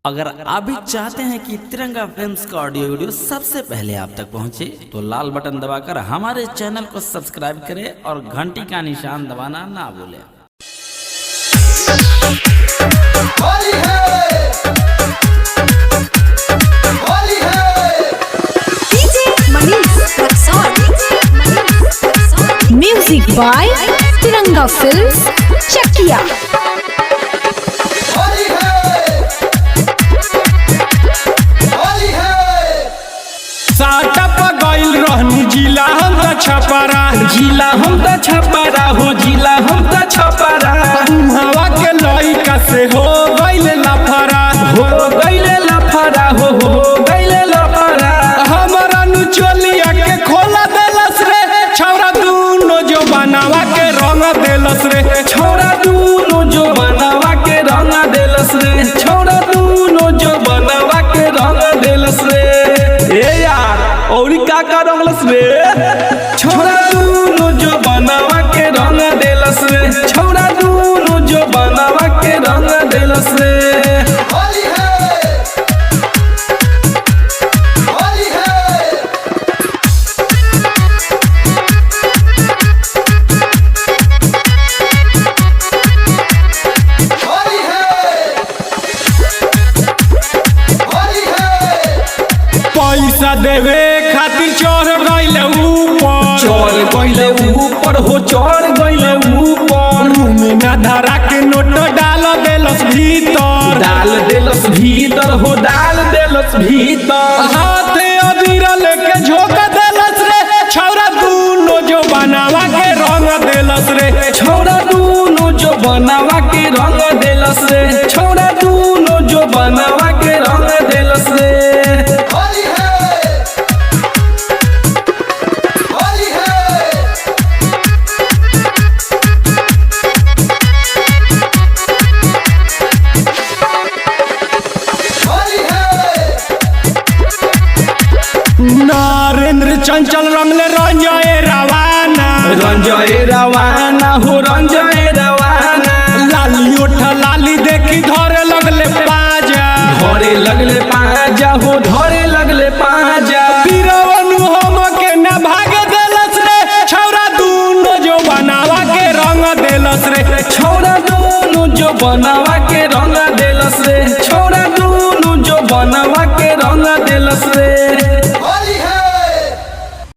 अगर आप भी चाहते हैं कि तिरंगा फिल्म्स का ऑडियो वीडियो सबसे पहले आप तक पहुंचे, तो लाल बटन दबाकर हमारे चैनल को सब्सक्राइब करें और घंटी का निशान दबाना ना भूलें। होली है, होली है। DJ Manish Raksol. Music by Tiranga Films, Chakia. Holi है, होली है। साटप गइल रहनी जिला हम त छपरा, जिला हम त छपरा हो, जिला हम त छपरा। हवा के लइका से हो गइल लफरा, हो गइल लफरा हो गइल लफरा। हमरा नु चलिया के खोला देलस रे, छौरा दूनो जो बनावा के रंग देलस रे, छौरा दूनो जो बनावा के रंग देलस रे, छौरा दूनो जो बनावा के रंग देलस रे। ए यार औरी का रंगलस रे, छौरा दूनो जो बनावा के रंग देलस रे, छौरा दूनो जो बनावा के रंग देलस रे। होली है, होली है। होली है, होली है। पैसा देवे खातिर चढ़ गइले ऊपर, चढ़ गइले ऊपर हो, चढ़ गइले ऊपर। में ना धरा के नोट डाल देलस भीतर, डाल देलस भीतर हो, डाल देलस भीतर। हाथे अबीर लेके झोंक देलस रे, छौरा दूनो जो बनावा के रंग देलस रे, छौरा दूनो जो बनावा के रंग देलस रे, छौरा दूनो जो बनावा के रंग देलस रे। होली है, होली है। होली है, नरेंद्र चंचल रंगले रंजय रवाना, रंजय रवाना हो, रंजय रवाना। लाली उठ लाली देखी धरे लगले पाजा, धरे लगले पाजा हो, धरे लगले पाजा। पीरवनु हम के ना भाग देलस रे, छौरा दूनो जो बनावा के रंग देलस रे, छौरा दूनो जो बनावा